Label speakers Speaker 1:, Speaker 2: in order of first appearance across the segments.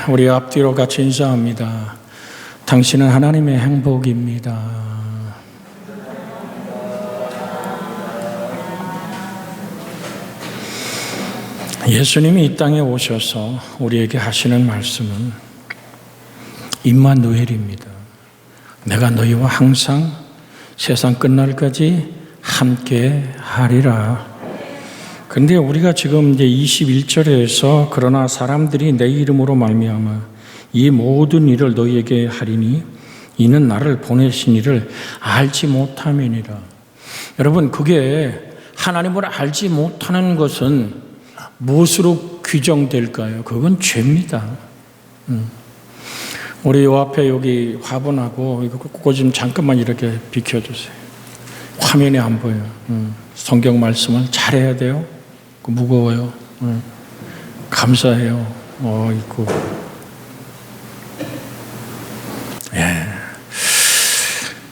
Speaker 1: 우리 앞뒤로 같이 인사합니다. 당신은 하나님의 행복입니다. 예수님이 이 땅에 오셔서 우리에게 하시는 말씀은 임마누엘입니다. 내가 너희와 항상 세상 끝날까지 함께 하리라. 근데 우리가 지금 이제 21절에서 그러나 사람들이 내 이름으로 말미암아 이 모든 일을 너희에게 하리니 이는 나를 보내신 이를 알지 못함이니라. 여러분, 그게 하나님을 알지 못하는 것은 무엇으로 규정될까요? 그건 죄입니다. 우리 요 앞에 여기 화분하고 이거 좀 잠깐만 이렇게 비켜주세요. 화면에 안 보여요. 성경 말씀을 잘해야 돼요. 무거워요. 감사해요. 있고.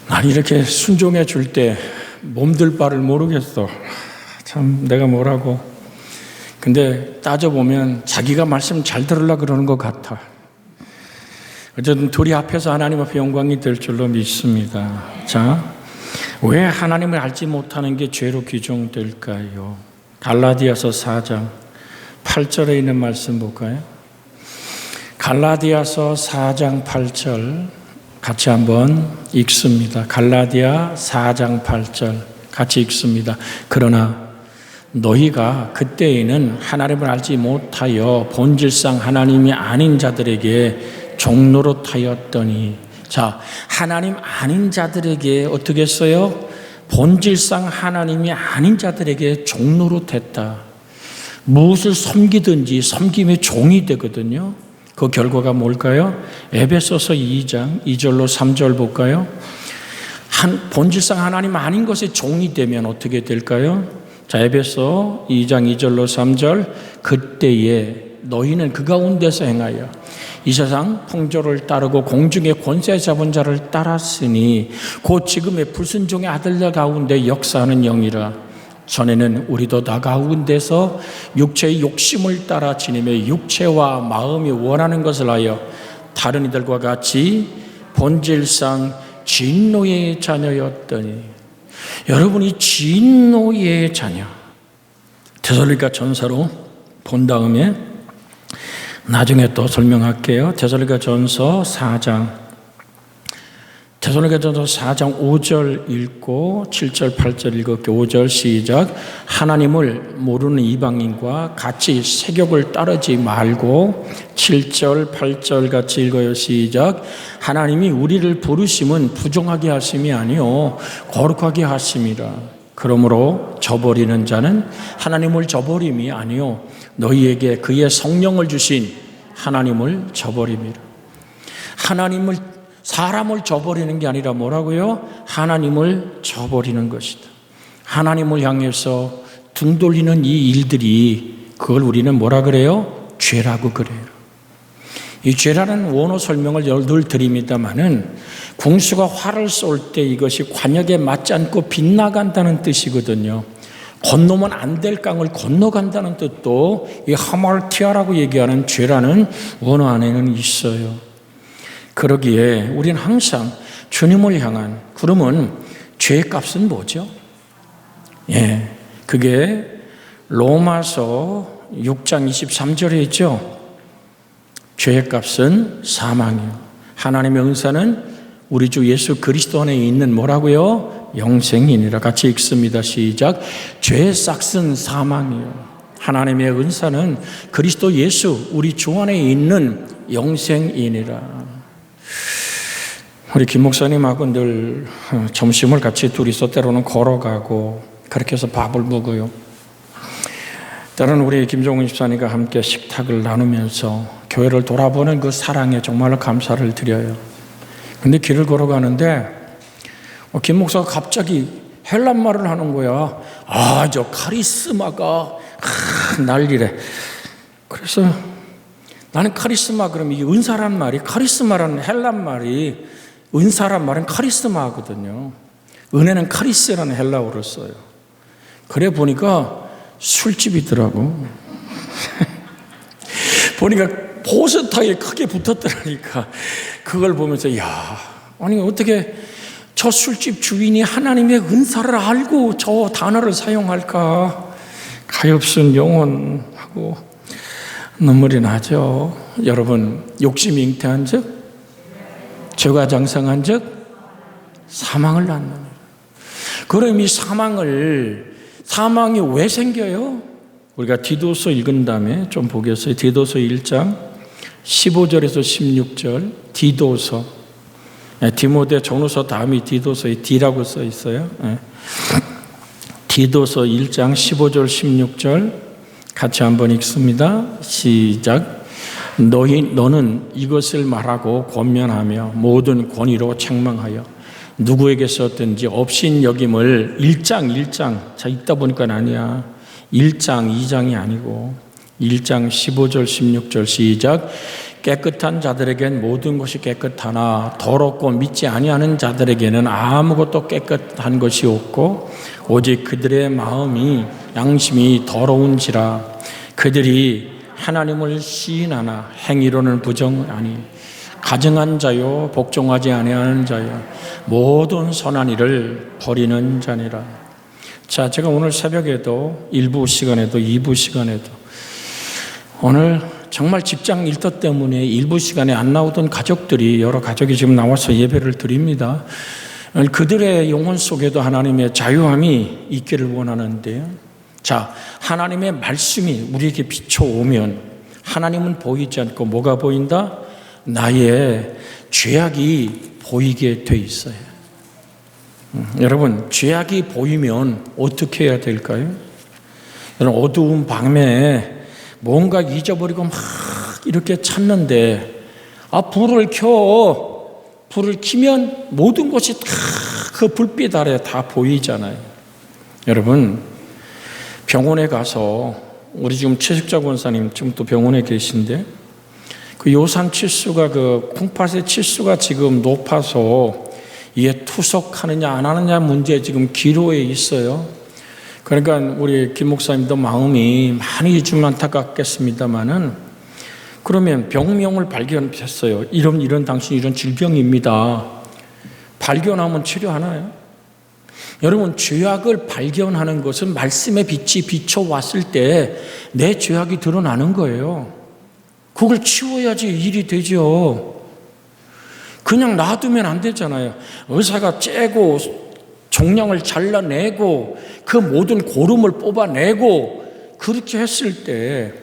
Speaker 1: 난 이렇게 순종해 줄 때 몸들 바를 모르겠어. 참 내가 뭐라고. 근데 따져보면 자기가 말씀 잘 들으려고 그러는 것 같아. 어쨌든 둘이 앞에서 하나님 앞에 영광이 될 줄로 믿습니다. 자, 왜 하나님을 알지 못하는 게 죄로 규정될까요? 갈라디아서 4장 8절에 있는 말씀 볼까요? 갈라디아서 4장 8절 같이 한번 읽습니다. 갈라디아 4장 8절 같이 읽습니다. 그러나 너희가 그때에는 하나님을 알지 못하여 본질상 하나님이 아닌 자들에게 종노릇하였더니, 자, 하나님 아닌 자들에게 어떻게 했어요? 본질상 하나님이 아닌 자들에게 종노릇했다. 무엇을 섬기든지 섬김의 종이 되거든요. 그 결과가 뭘까요? 에베소서 2장 2절로 3절 볼까요? 본질상 하나님 아닌 것의 종이 되면 어떻게 될까요? 자, 에베소 2장 2절로 3절. 그때에 너희는 그 가운데서 행하여 이 세상 풍조를 따르고 공중의 권세 잡은 자를 따랐으니 곧 지금의 불순종의 아들들 가운데 역사하는 영이라. 전에는 우리도 나 가운데서 육체의 욕심을 따라 지내며 육체와 마음이 원하는 것을 하여 다른 이들과 같이 본질상 진노의 자녀였더니. 여러분이 진노의 자녀. 데살로니가 전서로 본 다음에 나중에 또 설명할게요. 데살로니가 전서 4장 5절 읽고 7절 8절 읽을게요. 5절 시작. 하나님을 모르는 이방인과 같이 세욕을 따르지 말고 7절 8절 같이 읽어요. 시작. 하나님이 우리를 부르심은 부정하게 하심이 아니요 거룩하게 하심이라. 그러므로 저버리는 자는 하나님을 저버림이 아니요 너희에게 그의 성령을 주신 하나님을 저버림이라. 사람을 저버리는 게 아니라 뭐라고요? 하나님을 저버리는 것이다. 하나님을 향해서 등 돌리는 이 일들이, 그걸 우리는 뭐라 그래요? 죄라고 그래요. 이 죄라는 원어 설명을 늘 드립니다마는 궁수가 활을 쏠 때 이것이 관역에 맞지 않고 빗나간다는 뜻이거든요. 건너면 안 될 강을 건너간다는 뜻도 이 하말티아라고 얘기하는 죄라는 원어 안에는 있어요. 그러기에 우리는 항상 주님을 향한, 그러면 죄의 값은 뭐죠? 그게 로마서 6장 23절에 있죠. 죄의 값은 사망이요 하나님의 은사는 우리 주 예수 그리스도 안에 있는 뭐라고요? 영생이니라. 같이 읽습니다. 시작. 죄의 싹은 사망이요 하나님의 은사는 그리스도 예수 우리 주 안에 있는 영생이니라. 우리 김 목사님하고 늘 점심을 같이 둘이서 때로는 걸어가고 그렇게 해서 밥을 먹어요. 때로는 우리 김종훈 집사님과 함께 식탁을 나누면서 교회를 돌아보는 그 사랑에 정말로 감사를 드려요. 근데 길을 걸어가는데 김 목사가 갑자기 헬란말을 하는 거야. 저 카리스마가 난리래. 그래서 나는 카리스마, 그럼 이게 은사란 말이, 카리스마라는 헬란 말이, 은사란 말은 카리스마거든요. 은혜는 카리스라는 헬라어를 써요. 그래 보니까 술집이더라고. 보니까 포스터에 크게 붙었더라니까. 그걸 보면서 야, 아니 어떻게 저 술집 주인이 하나님의 은사를 알고 저 단어를 사용할까? 가엾은 영혼하고 눈물이 나죠. 여러분, 욕심이 잉태한 즉 죄가 장성한 즉 사망을 낳느니라. 그럼 이 사망이 왜 생겨요? 우리가 디도서 읽은 다음에 좀 보겠어요. 디도서 1장 15절에서 16절. 디도서, 디모데 전후서 다음이 디도서에 D라고 써 있어요. 디도서 1장 15절 16절 같이 한번 읽습니다. 시작. 너는 이것을 말하고 권면하며 모든 권위로 책망하여 누구에게 썼든지 업신여김을 1장 자 읽다 보니까 아니야. 1장 2장이 아니고 1장 15절 16절 시작. 깨끗한 자들에겐 모든 것이 깨끗하나 더럽고 믿지 아니하는 자들에게는 아무것도 깨끗한 것이 없고 오직 그들의 마음이 양심이 더러운지라. 그들이 하나님을 시인하나 행위로는 부정하니 가증한 자요 복종하지 아니하는 자요 모든 선한 일을 버리는 자니라. 자, 제가 오늘 새벽에도 1부 시간에도 2부 시간에도 오늘 정말 직장 일터 때문에 일부 시간에 안 나오던 가족들이 여러 가족이 지금 나와서 예배를 드립니다. 그들의 영혼 속에도 하나님의 자유함이 있기를 원하는데요. 자, 하나님의 말씀이 우리에게 비춰오면 하나님은 보이지 않고 뭐가 보인다? 나의 죄악이 보이게 돼 있어요. 여러분, 죄악이 보이면 어떻게 해야 될까요? 여러분, 어두운 밤에 뭔가 잊어버리고 막 이렇게 찾는데 불을 켜면 모든 것이 다 그 불빛 아래 다 보이잖아요. 여러분, 병원에 가서 우리 지금 최식자 권사님 지금 또 병원에 계신데 그 요산 치수가 그 콩팥의 치수가 지금 높아서 이게 투석하느냐 안 하느냐 문제 지금 기로에 있어요. 그러니까 우리 김 목사님도 마음이 많이 좀 안타깝겠습니다만은 그러면 병명을 발견했어요. 이런 당신 이런 질병입니다. 발견하면 치료하나요? 여러분, 죄악을 발견하는 것은 말씀의 빛이 비춰왔을 때 내 죄악이 드러나는 거예요. 그걸 치워야지 일이 되죠. 그냥 놔두면 안 되잖아요. 의사가 째고 종양을 잘라내고 그 모든 고름을 뽑아내고 그렇게 했을 때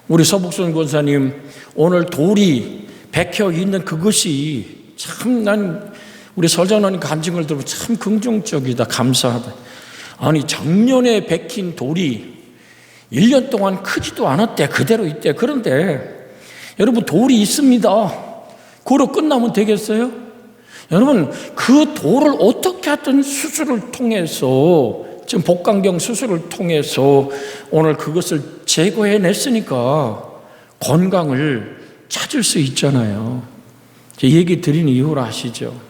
Speaker 1: 우리 서복순 권사님 오늘 돌이 박혀 있는 그것이 참 난 우리 설전하는 간증을 들으면 참 긍정적이다, 감사하다. 아니 작년에 박힌 돌이 1년 동안 크지도 않았대, 그대로 있대. 그런데 여러분 돌이 있습니다. 그로 끝나면 되겠어요? 여러분 그 돌을 어떻게 하든 수술을 통해서 지금 복강경 수술을 통해서 오늘 그것을 제거해냈으니까 건강을 찾을 수 있잖아요. 제 얘기 드린 이유를 아시죠?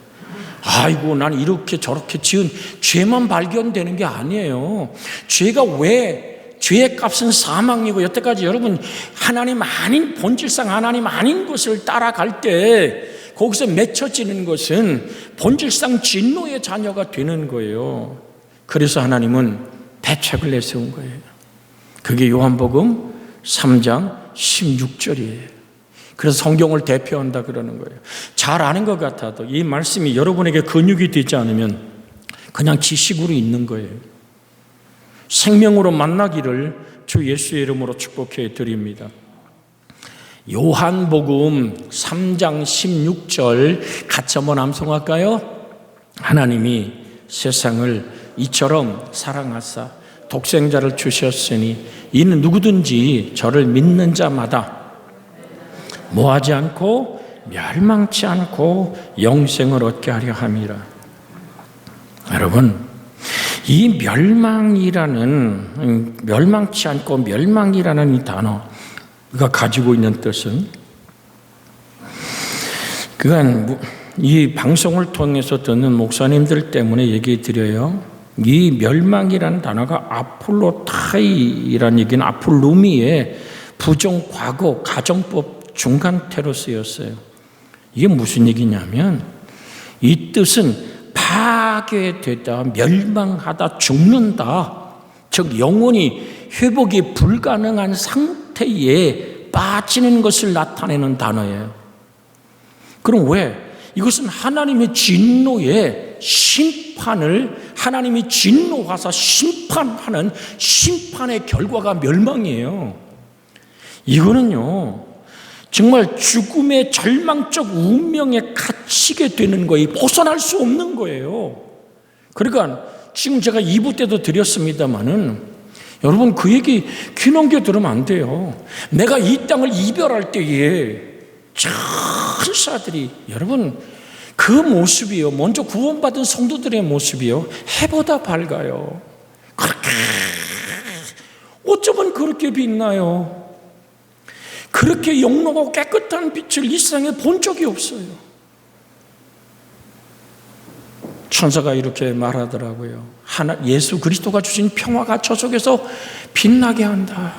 Speaker 1: 아이고 난 이렇게 저렇게 지은 죄만 발견되는 게 아니에요. 죄가 왜 죄의 값은 사망이고 여태까지 여러분 하나님 아닌 본질상 하나님 아닌 것을 따라갈 때 거기서 맺혀지는 것은 본질상 진노의 자녀가 되는 거예요. 그래서 하나님은 대책을 내세운 거예요. 그게 요한복음 3장 16절이에요. 그래서 성경을 대표한다 그러는 거예요. 잘 아는 것 같아도 이 말씀이 여러분에게 근육이 되지 않으면 그냥 지식으로 있는 거예요. 생명으로 만나기를 주 예수의 이름으로 축복해 드립니다. 요한복음 3장 16절 같이 한번 암송할까요? 하나님이 세상을 이처럼 사랑하사 독생자를 주셨으니 이는 누구든지 저를 믿는 자마다 뭐하지 않고 멸망치 않고 영생을 얻게 하려 함이라. 여러분, 이 멸망치 않고 멸망이라는 이 단어가 가지고 있는 뜻은 그건 이 방송을 통해서 듣는 목사님들 때문에 얘기 드려요. 이 멸망이라는 단어가 아폴로타이라는 얘기는 아폴루미의 부정 과거 가정법 중간 테로스였어요. 이게 무슨 얘기냐면 이 뜻은 파괴되다, 멸망하다, 죽는다, 즉 영원히 회복이 불가능한 상태에 빠지는 것을 나타내는 단어예요. 그럼 왜? 이것은 하나님의 진노의 심판을, 하나님이 진노하사 심판하는 심판의 결과가 멸망이에요. 이거는요, 정말 죽음의 절망적 운명에 갇히게 되는 거예요. 벗어날 수 없는 거예요. 그러니까 지금 제가 2부 때도 드렸습니다마는 여러분 그 얘기 귀 넘겨 들으면 안 돼요. 내가 이 땅을 이별할 때에 천사들이, 여러분 그 모습이요, 먼저 구원받은 성도들의 모습이요, 해보다 밝아요. 그렇게 어쩌면 그렇게 빛나요. 그렇게 영롱하고 깨끗한 빛을 이 세상에 본 적이 없어요. 천사가 이렇게 말하더라고요. 예수 그리스도가 주신 평화가 저 속에서 빛나게 한다.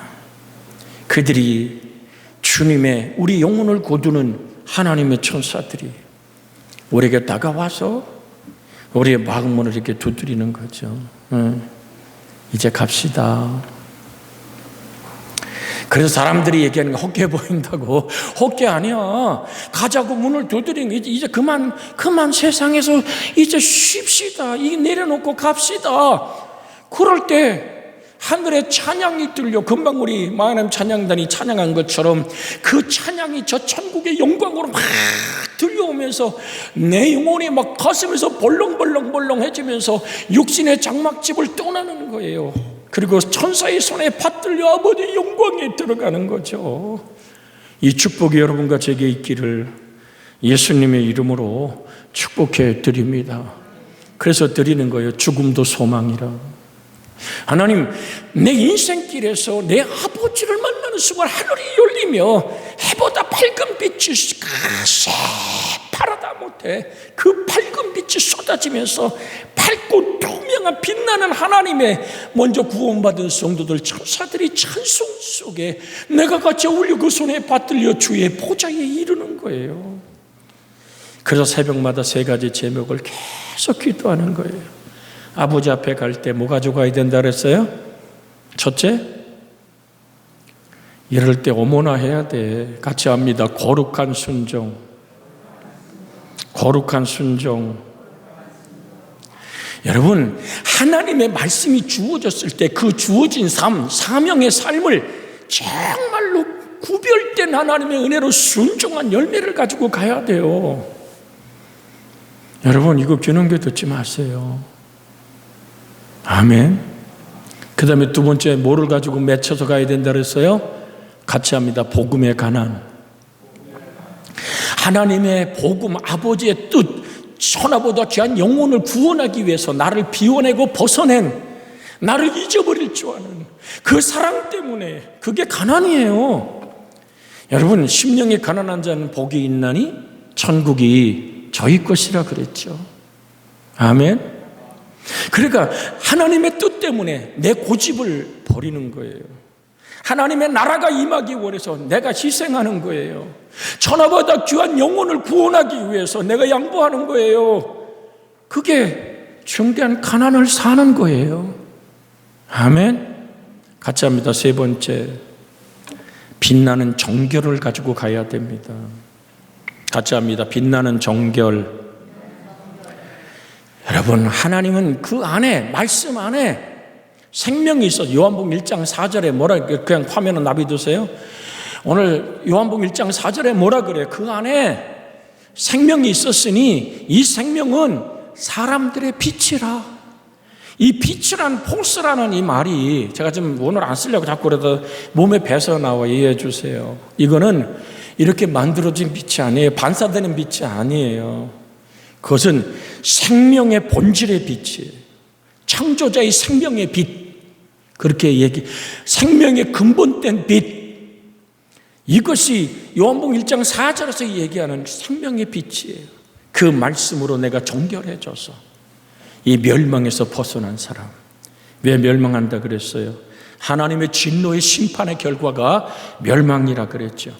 Speaker 1: 그들이 주님의, 우리 영혼을 거두는 하나님의 천사들이 우리에게 다가와서 우리의 마음문을 이렇게 두드리는 거죠. 이제 갑시다. 그래서 사람들이 얘기하는 거 헛개 보인다고. 헛개 아니야. 가자고 문을 두드리는 게 이제 그만 세상에서 이제 쉽시다. 이 내려놓고 갑시다. 그럴 때 하늘에 찬양이 들려. 금방 우리 마하나임 찬양단이 찬양한 것처럼 그 찬양이 저 천국의 영광으로 막 들려오면서 내 영혼이 막 가슴에서 벌렁벌렁해지면서 육신의 장막집을 떠나는 거예요. 그리고 천사의 손에 받들려 아버지의 영광에 들어가는 거죠. 이 축복이 여러분과 제게 있기를 예수님의 이름으로 축복해 드립니다. 그래서 드리는 거예요. 죽음도 소망이라. 하나님, 내 인생길에서 내 아버지를 만나는 순간 하늘이 열리며 해보다 밝은 빛이 새파랗다 못해 그 밝은 빛이 쏟아지면서 밝고 투명한 빛나는 하나님의 먼저 구원받은 성도들 천사들이 찬송 속에 내가 같이 어울려 그 손에 받들려 주의 보좌에 이르는 거예요. 그래서 새벽마다 3가지 제목을 계속 기도하는 거예요. 아버지 앞에 갈 때 뭐 가져가야 된다 그랬어요? 첫째, 이럴 때 어머나 해야 돼. 같이 합니다. 거룩한 순종. 거룩한 순종. 여러분, 하나님의 말씀이 주어졌을 때 그 주어진 삶, 사명의 삶을 정말로 구별된 하나님의 은혜로 순종한 열매를 가지고 가야 돼요. 여러분, 이거 귀 넘겨 듣지 마세요. 아멘. 그 다음에 2번째, 뭐를 가지고 맺혀서 가야 된다 그랬어요? 같이 합니다. 복음의 가난. 하나님의 복음, 아버지의 뜻, 천하보다 귀한 영혼을 구원하기 위해서 나를 비워내고 벗어낸, 나를 잊어버릴 줄 아는 그 사랑 때문에, 그게 가난이에요. 여러분, 심령이 가난한 자는 복이 있나니 천국이 저희 것이라 그랬죠. 아멘. 그러니까 하나님의 뜻 때문에 내 고집을 버리는 거예요. 하나님의 나라가 임하기 원해서 내가 희생하는 거예요. 천하보다 귀한 영혼을 구원하기 위해서 내가 양보하는 거예요. 그게 중대한 가난을 사는 거예요. 아멘. 같이 합니다. 3번째, 빛나는 정결을 가지고 가야 됩니다. 같이 합니다. 빛나는 정결. 여러분, 하나님은 그 안에, 말씀 안에 생명이 있어. 요한복음 1장 4절에 뭐라, 그냥 화면은 놔두세요. 오늘 요한복음 1장 4절에 뭐라 그래? 그 안에 생명이 있었으니 이 생명은 사람들의 빛이라. 이 빛이란 폴스라는 이 말이 제가 지금 오늘 안 쓰려고 자꾸 그래도 몸에 배서 나와. 이해해 주세요. 이거는 이렇게 만들어진 빛이 아니에요. 반사되는 빛이 아니에요. 그것은 생명의 본질의 빛이에요. 창조자의 생명의 빛, 그렇게 생명의 근본된 빛, 이것이 요한복음 1장 4절에서 얘기하는 생명의 빛이에요. 그 말씀으로 내가 정결해져서 이 멸망에서 벗어난 사람. 왜 멸망한다 그랬어요? 하나님의 진노의 심판의 결과가 멸망이라 그랬죠.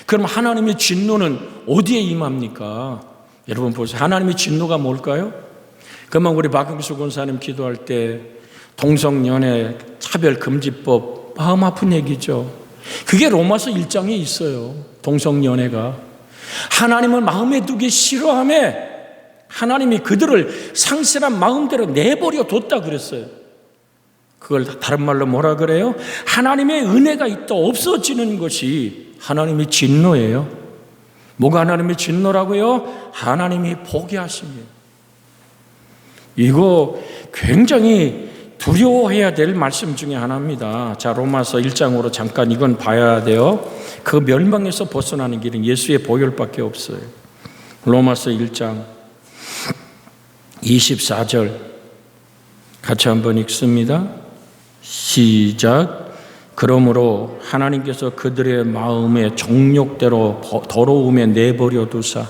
Speaker 1: 그럼 하나님의 진노는 어디에 임합니까? 여러분 보세요. 하나님의 진노가 뭘까요? 그러면 우리 박흥수 권사님 기도할 때 동성연애 차별금지법 마음 아픈 얘기죠. 그게 로마서 1장에 있어요. 동성연애가 하나님을 마음에 두기 싫어하며 하나님이 그들을 상실한 마음대로 내버려 뒀다 그랬어요. 그걸 다른 말로 뭐라 그래요? 하나님의 은혜가 있다 없어지는 것이 하나님의 진노예요. 뭐가 하나님의 진노라고요? 하나님이 포기하십니다. 이거 굉장히 두려워해야 될 말씀 중에 하나입니다. 자, 로마서 1장으로 잠깐 이건 봐야 돼요. 그 멸망에서 벗어나는 길은 예수의 보혈밖에 없어요. 로마서 1장 24절 같이 한번 읽습니다. 시작. 그러므로 하나님께서 그들의 마음의 정욕대로 더러움에 내버려 두사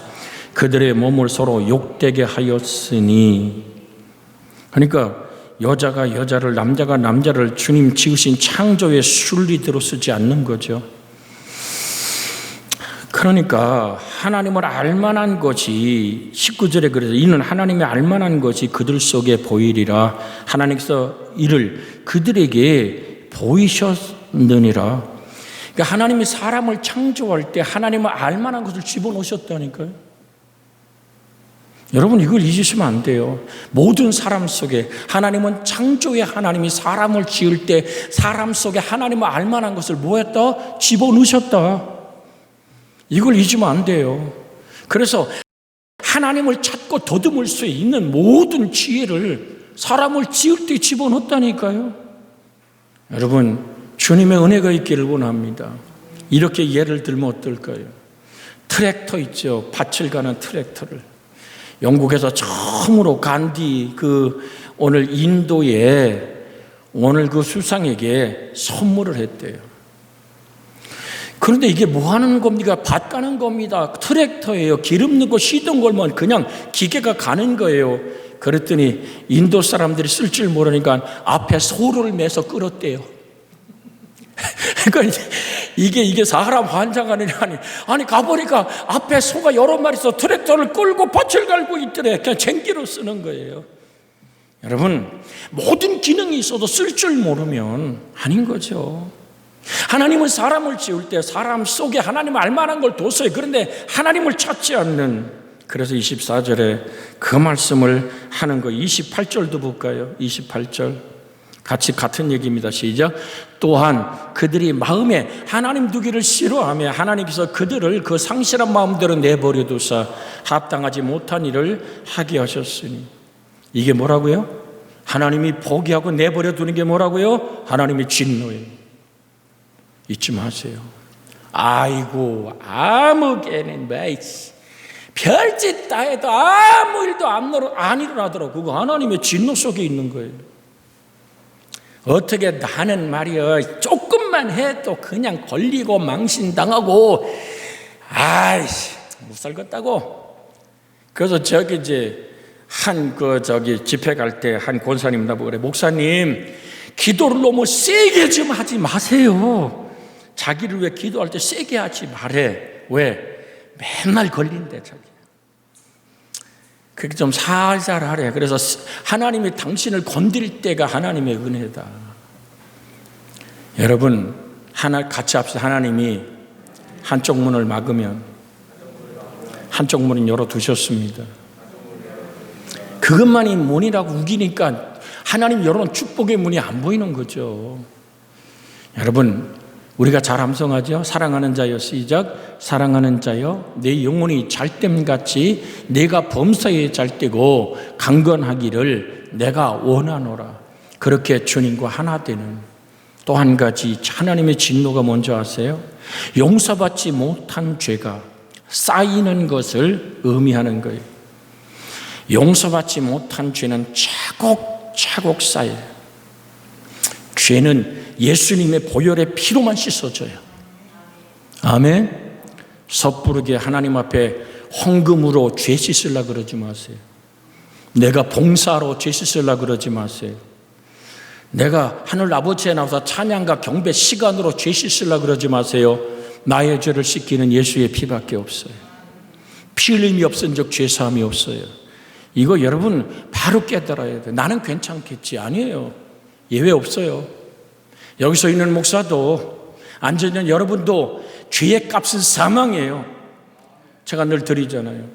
Speaker 1: 그들의 몸을 서로 욕되게 하였으니, 그러니까 여자가 여자를 남자가 남자를 주님 지으신 창조의 순리대로 쓰지 않는 거죠. 그러니까 하나님을 알만한 것이 19절에 그래서 이는 하나님이 알만한 것이 그들 속에 보이리라 하나님께서 이를 그들에게 보이셨느니라. 그러니까 하나님이 사람을 창조할 때 하나님을 알만한 것을 집어넣으셨다니까요. 여러분 이걸 잊으시면 안 돼요. 모든 사람 속에 하나님은 창조의 하나님이 사람을 지을 때 사람 속에 하나님을 알만한 것을 뭐 했다? 집어넣으셨다. 이걸 잊으면 안 돼요. 그래서 하나님을 찾고 더듬을 수 있는 모든 지혜를 사람을 지을 때 집어넣었다니까요. 여러분 주님의 은혜가 있기를 원합니다. 이렇게 예를 들면 어떨까요? 트랙터 있죠. 밭을 가는 트랙터를 영국에서 처음으로 간디 오늘 인도에 오늘 그 수상에게 선물을 했대요. 그런데 이게 뭐 하는 겁니까? 밭 가는 겁니다. 트랙터예요. 기름 넣고 시동 걸면 그냥 기계가 가는 거예요. 그랬더니 인도 사람들이 쓸 줄 모르니까 앞에 소를 매서 끌었대요. 그러니까 이게 사람 환장하느냐니, 아니 가보니까 앞에 소가 여러 마리 있어 트랙터를 끌고 밭을 갈고 있더래. 그냥 쟁기로 쓰는 거예요. 여러분 모든 기능이 있어도 쓸 줄 모르면 아닌 거죠. 하나님은 사람을 지을 때 사람 속에 하나님을 알만한 걸 뒀어요. 그런데 하나님을 찾지 않는, 그래서 24절에 그 말씀을 하는 거예요. 28절도 볼까요? 28절 같이 같은 얘기입니다. 시작. 또한 그들이 마음에 하나님 두기를 싫어하며 하나님께서 그들을 그 상실한 마음대로 내버려 두사 합당하지 못한 일을 하게 하셨으니. 이게 뭐라고요? 하나님이 포기하고 내버려 두는 게 뭐라고요? 하나님의 진노예요. 잊지 마세요. 아이고 아무 개는 별짓 다 해도 아무 일도 안 일어나더라고. 그거 하나님의 진노 속에 있는 거예요. 어떻게 나는 말이야 조금만 해도 그냥 걸리고 망신당하고 아이씨 못 살겠다고. 그래서 집회 갈 때 한 권사님 나보고 그래, 목사님 기도를 너무 세게 좀 하지 마세요. 자기를 위해 기도할 때 세게 하지 말해. 왜? 맨날 걸린대 자기. 그렇게 좀 살살 하래. 그래서 하나님이 당신을 건드릴 때가 하나님의 은혜다. 여러분 같이 합시다. 하나님이 한쪽 문을 막으면 한쪽 문은 열어두셨습니다. 그것만이 문이라고 우기니까 하나님 열어놓은 축복의 문이 안 보이는 거죠. 여러분 우리가 잘 암송하죠. 사랑하는 자여 시작. 사랑하는 자여 내 영혼이 잘됨같이 내가 범사에 잘되고 강건하기를 내가 원하노라. 그렇게 주님과 하나 되는. 또 한 가지 하나님의 진노가 뭔지 아세요? 용서받지 못한 죄가 쌓이는 것을 의미하는 거예요. 용서받지 못한 죄는 차곡차곡 쌓여요. 죄는 예수님의 보혈의 피로만 씻어져요. 아멘. 섣부르게 하나님 앞에 헌금으로 죄 씻으려고 그러지 마세요. 내가 봉사로 죄 씻으려고 그러지 마세요. 내가 하늘 아버지에 나와서 찬양과 경배 시간으로 죄 씻으려고 그러지 마세요. 나의 죄를 씻기는 예수의 피밖에 없어요. 피 흘림이 없은 적 죄사함이 없어요. 이거 여러분 바로 깨달아야 돼요. 나는 괜찮겠지. 아니에요. 예외 없어요. 여기서 있는 목사도 안전년 여러분도 죄의 값은 사망이에요. 제가 늘 드리잖아요.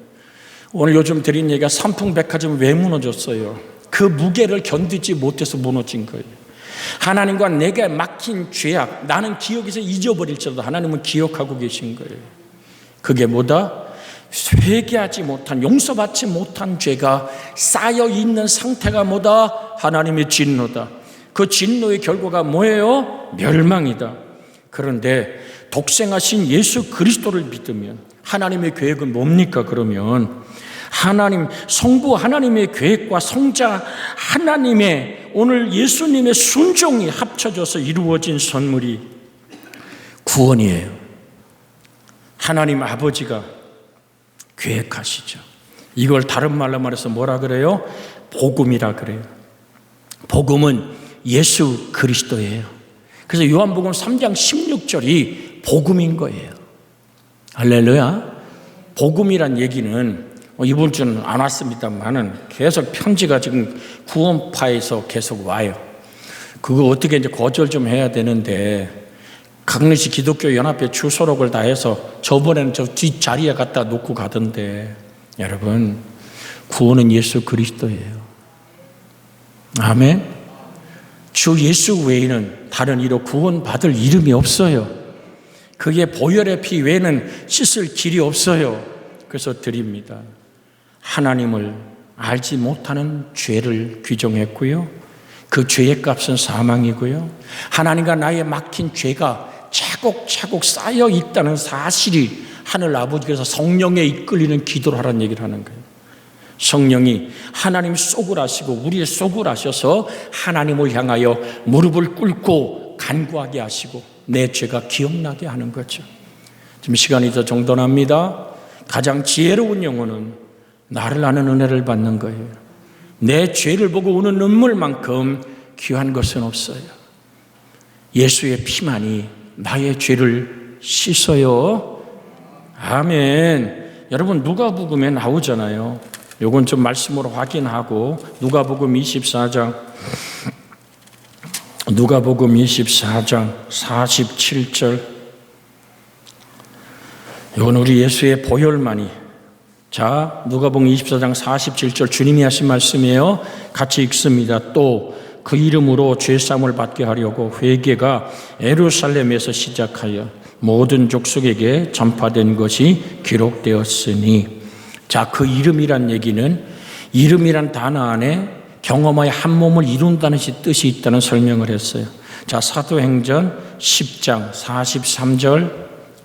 Speaker 1: 오늘 요즘 드린 얘기가 삼풍백화점이 왜 무너졌어요? 그 무게를 견디지 못해서 무너진 거예요. 하나님과 내게 막힌 죄악, 나는 기억에서 잊어버릴지라도 하나님은 기억하고 계신 거예요. 그게 뭐다? 회개하지 못한, 용서받지 못한 죄가 쌓여있는 상태가 뭐다? 하나님의 진노다. 그 진노의 결과가 뭐예요? 멸망이다. 그런데 독생하신 예수 그리스도를 믿으면 하나님의 계획은 뭡니까? 그러면 하나님, 성부 하나님의 계획과 성자 하나님의 오늘 예수님의 순종이 합쳐져서 이루어진 선물이 구원이에요. 하나님 아버지가 계획하시죠. 이걸 다른 말로 말해서 뭐라 그래요? 복음이라 그래요. 복음은 예수 그리스도예요. 그래서 요한복음 3장 16절이 복음인 거예요. 할렐루야. 복음이란 얘기는 이번 주는 안 왔습니다만은 계속 편지가 지금 구원파에서 계속 와요. 그거 어떻게 이제 거절 좀 해야 되는데 강릉시 기독교 연합회 주소록을 다 해서 저번에는 저 뒷자리에 갖다 놓고 가던데 여러분 구원은 예수 그리스도예요. 아멘. 주 예수 외에는 다른 이로 구원받을 이름이 없어요. 그게 보혈의 피 외에는 씻을 길이 없어요. 그래서 드립니다. 하나님을 알지 못하는 죄를 규정했고요. 그 죄의 값은 사망이고요. 하나님과 나의 막힌 죄가 차곡차곡 쌓여 있다는 사실이 하늘 아버지께서 성령에 이끌리는 기도를 하라는 얘기를 하는 거예요. 성령이 하나님 속을 하시고 우리의 속을 하셔서 하나님을 향하여 무릎을 꿇고 간구하게 하시고 내 죄가 기억나게 하는 거죠. 지금 시간이 더 정돈합니다. 가장 지혜로운 영혼은 나를 아는 은혜를 받는 거예요. 내 죄를 보고 우는 눈물만큼 귀한 것은 없어요. 예수의 피만이 나의 죄를 씻어요. 아멘. 여러분 누가복음에 나오잖아요. 요건 좀 말씀으로 확인하고 누가복음 24장 47절 이건 우리 예수의 보혈만이 자 누가복음 24장 47절 주님이 하신 말씀이에요. 같이 읽습니다. 또 그 이름으로 죄사함을 받게 하려고 회개가 예루살렘에서 시작하여 모든 족속에게 전파된 것이 기록되었으니 자, 그 이름이란 얘기는 이름이란 단어 안에 경험의 한 몸을 이룬다는 뜻이 있다는 설명을 했어요. 자, 사도행전 10장 43절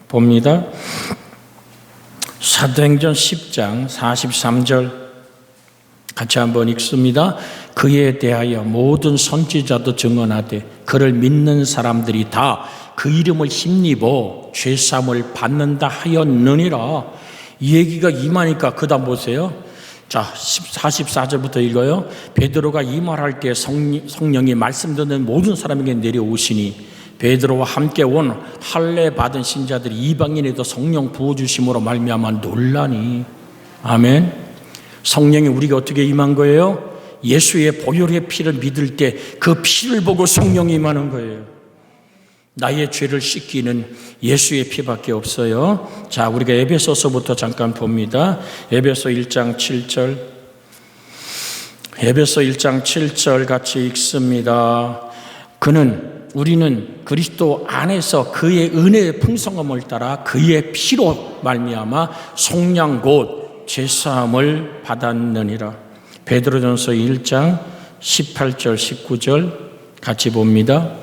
Speaker 1: 봅니다. 사도행전 10장 43절 같이 한번 읽습니다. 그에 대하여 모든 선지자도 증언하되 그를 믿는 사람들이 다 그 이름을 힘입어 죄사함을 받는다 하였느니라. 이 얘기가 임하니까 그 다음 보세요. 자, 44절부터 읽어요. 베드로가 이 말할 때 성령이 말씀 듣는 모든 사람에게 내려오시니 베드로와 함께 온 할례 받은 신자들이 이방인에도 성령 부어주심으로 말미암아 놀라니. 아멘. 성령이 우리가 어떻게 임한 거예요? 예수의 보혈의 피를 믿을 때 그 피를 보고 성령이 임하는 거예요. 나의 죄를 씻기는 예수의 피밖에 없어요. 자, 우리가 에베소서부터 잠깐 봅니다. 에베소 1장 7절. 에베소 1장 7절 같이 읽습니다. 우리는 그리스도 안에서 그의 은혜의 풍성함을 따라 그의 피로 말미암아 속량 곧 죄사함을 받았느니라. 베드로전서 1장 18절 19절 같이 봅니다.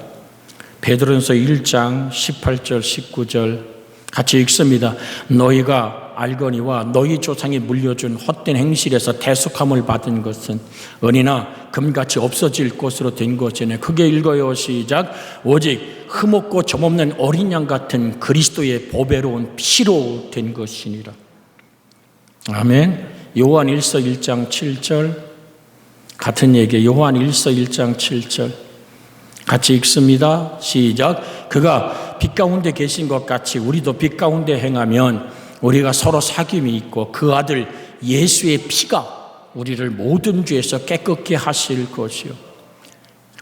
Speaker 1: 베드로전서 1장 18절 19절 같이 읽습니다. 너희가 알거니와 너희 조상이 물려준 헛된 행실에서 대속함을 받은 것은 은이나 금같이 없어질 것으로 된 것이네. 크게 읽어요. 시작. 오직 흠없고 점없는 어린 양 같은 그리스도의 보배로운 피로 된 것이니라. 아멘. 요한 1서 1장 7절 같은 얘기. 요한 1서 1장 7절 같이 읽습니다. 시작. 그가 빛 가운데 계신 것 같이 우리도 빛 가운데 행하면 우리가 서로 사귐이 있고 그 아들 예수의 피가 우리를 모든 죄에서 깨끗게 하실 것이요.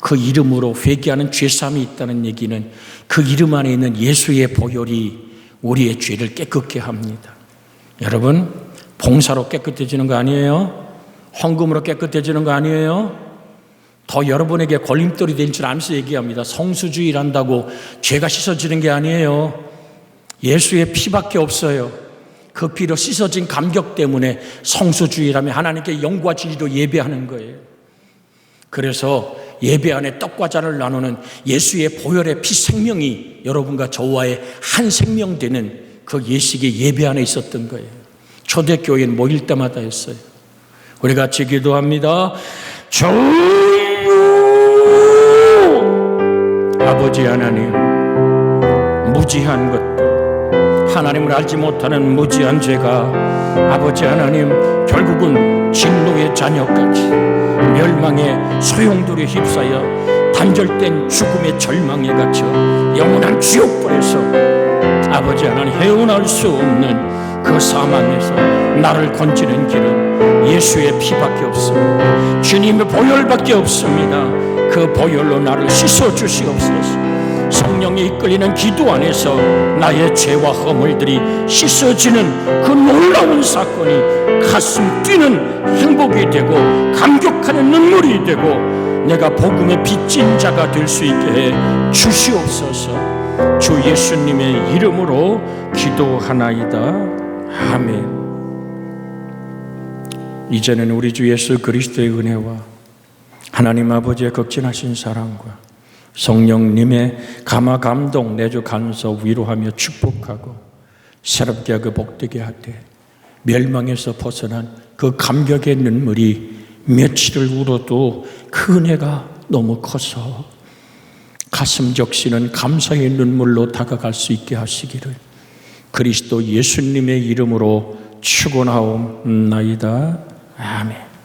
Speaker 1: 그 이름으로 회개하는 죄사함이 있다는 얘기는 그 이름 안에 있는 예수의 보혈이 우리의 죄를 깨끗게 합니다. 여러분, 봉사로 깨끗해지는 거 아니에요? 헌금으로 깨끗해지는 거 아니에요? 더 여러분에게 걸림돌이 될 줄 알면서 얘기합니다. 성수주의란다고 죄가 씻어지는 게 아니에요. 예수의 피밖에 없어요. 그 피로 씻어진 감격 때문에 성수주의라면 하나님께 영과 진리로 예배하는 거예요. 그래서 예배 안에 떡과 잔을 나누는 예수의 보혈의 피 생명이 여러분과 저와의 한 생명 되는 그 예식의 예배 안에 있었던 거예요. 초대교회는 모일 때마다 했어요. 우리 같이 기도합니다. 주여 아버지 하나님, 무지한 것들, 하나님을 알지 못하는 무지한 죄가 아버지 하나님 결국은 진노의 자녀까지 멸망의 소용돌이에 휩싸여 단절된 죽음의 절망에 갇혀 영원한 지옥불에서 아버지 하나님 헤어날 수 없는 그 사망에서 나를 건지는 길은 예수의 피밖에 없습니다. 주님의 보혈밖에 없습니다. 그 보혈로 나를 씻어 주시옵소서. 성령이 이끌리는 기도 안에서 나의 죄와 허물들이 씻어지는 그 놀라운 사건이 가슴 뛰는 행복이 되고 감격하는 눈물이 되고 내가 복음의 빚진 자가 될 수 있게 해 주시옵소서. 주 예수님의 이름으로 기도하나이다. 아멘. 이제는 우리 주 예수 그리스도의 은혜와 하나님 아버지의 극진하신 사랑과 성령님의 감화 감동 내주 간섭 위로하며 축복하고 새롭게 하고 복되게 하되 멸망에서 벗어난 그 감격의 눈물이 며칠을 울어도 그 은혜가 너무 커서 가슴 적시는 감사의 눈물로 다가갈 수 있게 하시기를 그리스도 예수님의 이름으로 축원하옵나이다. 아멘.